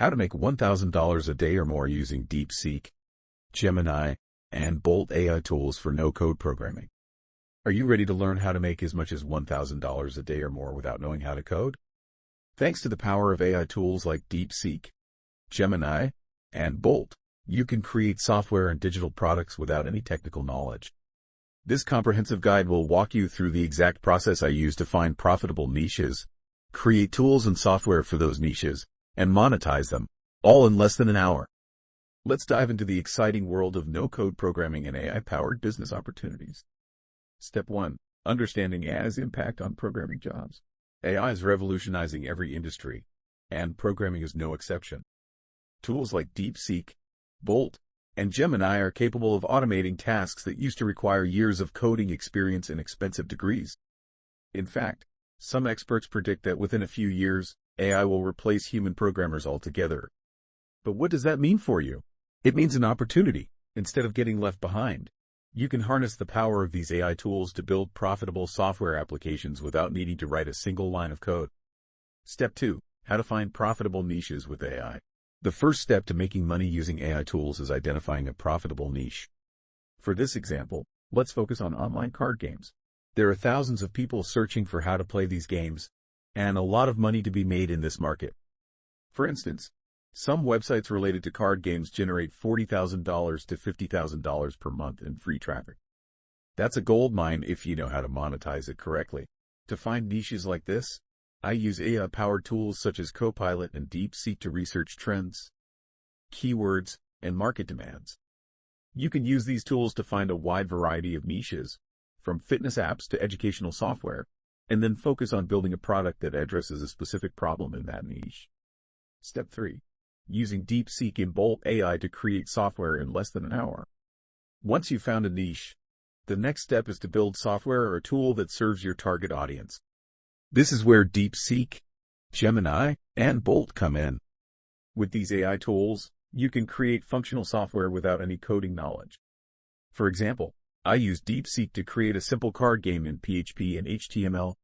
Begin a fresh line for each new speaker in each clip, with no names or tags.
How to make $1,000 a day or more using Deepseek, Gemini, and Bolt AI tools for no-code programming. Are you ready to learn how to make as much as $1,000 a day or more without knowing how to code? Thanks to the power of AI tools like Deepseek, Gemini, and Bolt, you can create software and digital products without any technical knowledge. This comprehensive guide will walk you through the exact process I use to find profitable niches, create tools and software for those niches, and monetize them, all in less than an hour. Let's dive into the exciting world of no-code programming and AI-powered business opportunities. Step 1. Understanding AI's impact on programming jobs. AI is revolutionizing every industry, and programming is no exception. Tools like Deepseek, Bolt, and Gemini are capable of automating tasks that used to require years of coding experience and expensive degrees. In fact, some experts predict that within a few years, AI will replace human programmers altogether. But what does that mean for you? It means an opportunity. Instead of getting left behind, you can harness the power of these AI tools to build profitable software applications without needing to write a single line of code. Step 2. How to find profitable niches with AI. The first step to making money using AI tools is identifying a profitable niche. For this example, let's focus on online card games. There are thousands of people searching for how to play these games, and a lot of money to be made in this market. For instance, some websites related to card games generate $40,000 to $50,000 per month in free traffic. That's a gold mine if you know how to monetize it correctly. To find niches like this, I use AI-powered tools such as Copilot and Deepseek to research trends, keywords, and market demands. You can use these tools to find a wide variety of niches, from fitness apps to educational software, and then focus on building a product that addresses a specific problem in that niche. Step 3. Using Deepseek and Bolt AI to create software in less than an hour. Once you've found a niche, the next step is to build software or a tool that serves your target audience. This is where Deepseek, Gemini, and Bolt come in. With these AI tools, you can create functional software without any coding knowledge. For example, I use Deepseek to create a simple card game in PHP and HTML,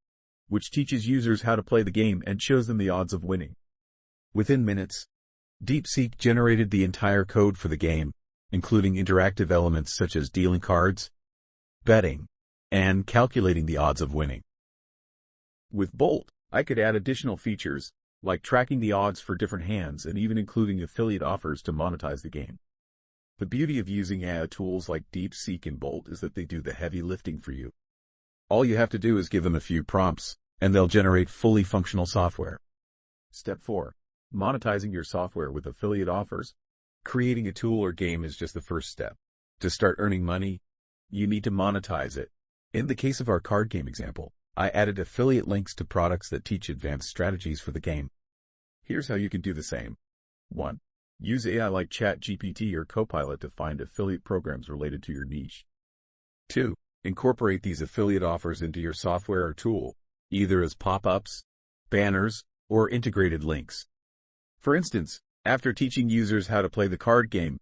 which teaches users how to play the game and shows them the odds of winning. Within minutes, Deepseek generated the entire code for the game, including interactive elements such as dealing cards, betting, and calculating the odds of winning. With Bolt, I could add additional features, like tracking the odds for different hands and even including affiliate offers to monetize the game. The beauty of using AI tools like Deepseek and Bolt is that they do the heavy lifting for you. All you have to do is give them a few prompts, and they'll generate fully functional software. Step 4. Monetizing your software with affiliate offers. Creating a tool or game is just the first step. To start earning money, you need to monetize it. In the case of our card game example, I added affiliate links to products that teach advanced strategies for the game. Here's how you can do the same. 1. Use AI like ChatGPT or Copilot to find affiliate programs related to your niche. 2. Incorporate these affiliate offers into your software or tool, either as pop-ups, banners, or integrated links. For instance, after teaching users how to play the card game,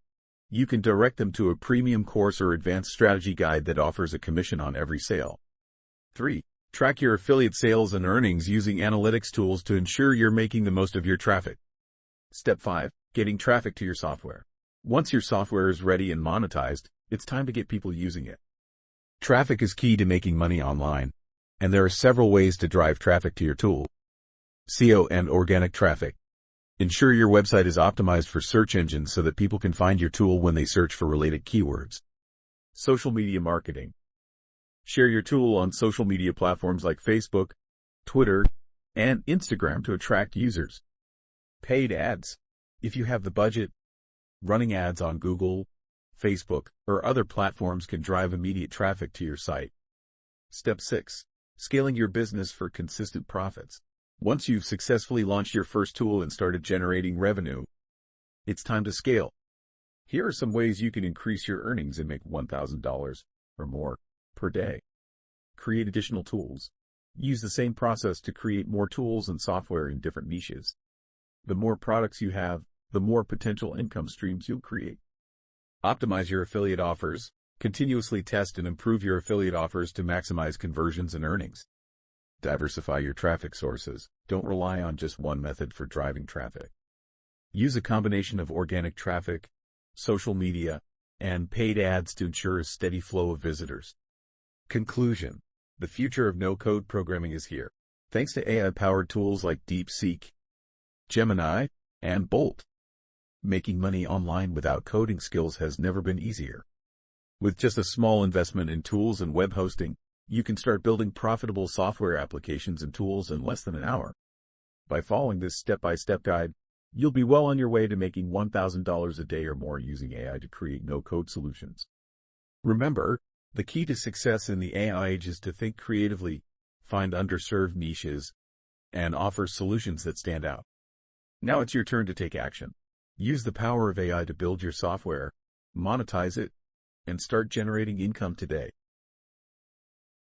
you can direct them to a premium course or advanced strategy guide that offers a commission on every sale. 3. Track your affiliate sales and earnings using analytics tools to ensure you're making the most of your traffic. Step 5. Getting traffic to your software. Once your software is ready and monetized, it's time to get people using it. Traffic is key to making money online, and there are several ways to drive traffic to your tool. SEO and organic traffic. Ensure your website is optimized for search engines so that people can find your tool when they search for related keywords. Social media marketing. Share your tool on social media platforms like Facebook, Twitter, and Instagram to attract users. Paid ads. If you have the budget, running ads on Google, Facebook, or other platforms can drive immediate traffic to your site. Step 6. Scaling your business for consistent profits. Once you've successfully launched your first tool and started generating revenue, it's time to scale. Here are some ways you can increase your earnings and make $1,000 or more per day. Create additional tools. Use the same process to create more tools and software in different niches. The more products you have, the more potential income streams you'll create. Optimize your affiliate offers. Continuously test and improve your affiliate offers to maximize conversions and earnings. Diversify your traffic sources. Don't rely on just one method for driving traffic. Use a combination of organic traffic, social media, and paid ads to ensure a steady flow of visitors. Conclusion: the future of no-code programming is here. Thanks to AI-powered tools like Deepseek, Gemini, and Bolt, making money online without coding skills has never been easier. With just a small investment in tools and web hosting, you can start building profitable software applications and tools in less than an hour. By following this step-by-step guide, you'll be well on your way to making $1,000 a day or more using AI to create no-code solutions. Remember, the key to success in the AI age is to think creatively, find underserved niches, and offer solutions that stand out. Now it's your turn to take action. Use the power of AI to build your software, monetize it, and start generating income today.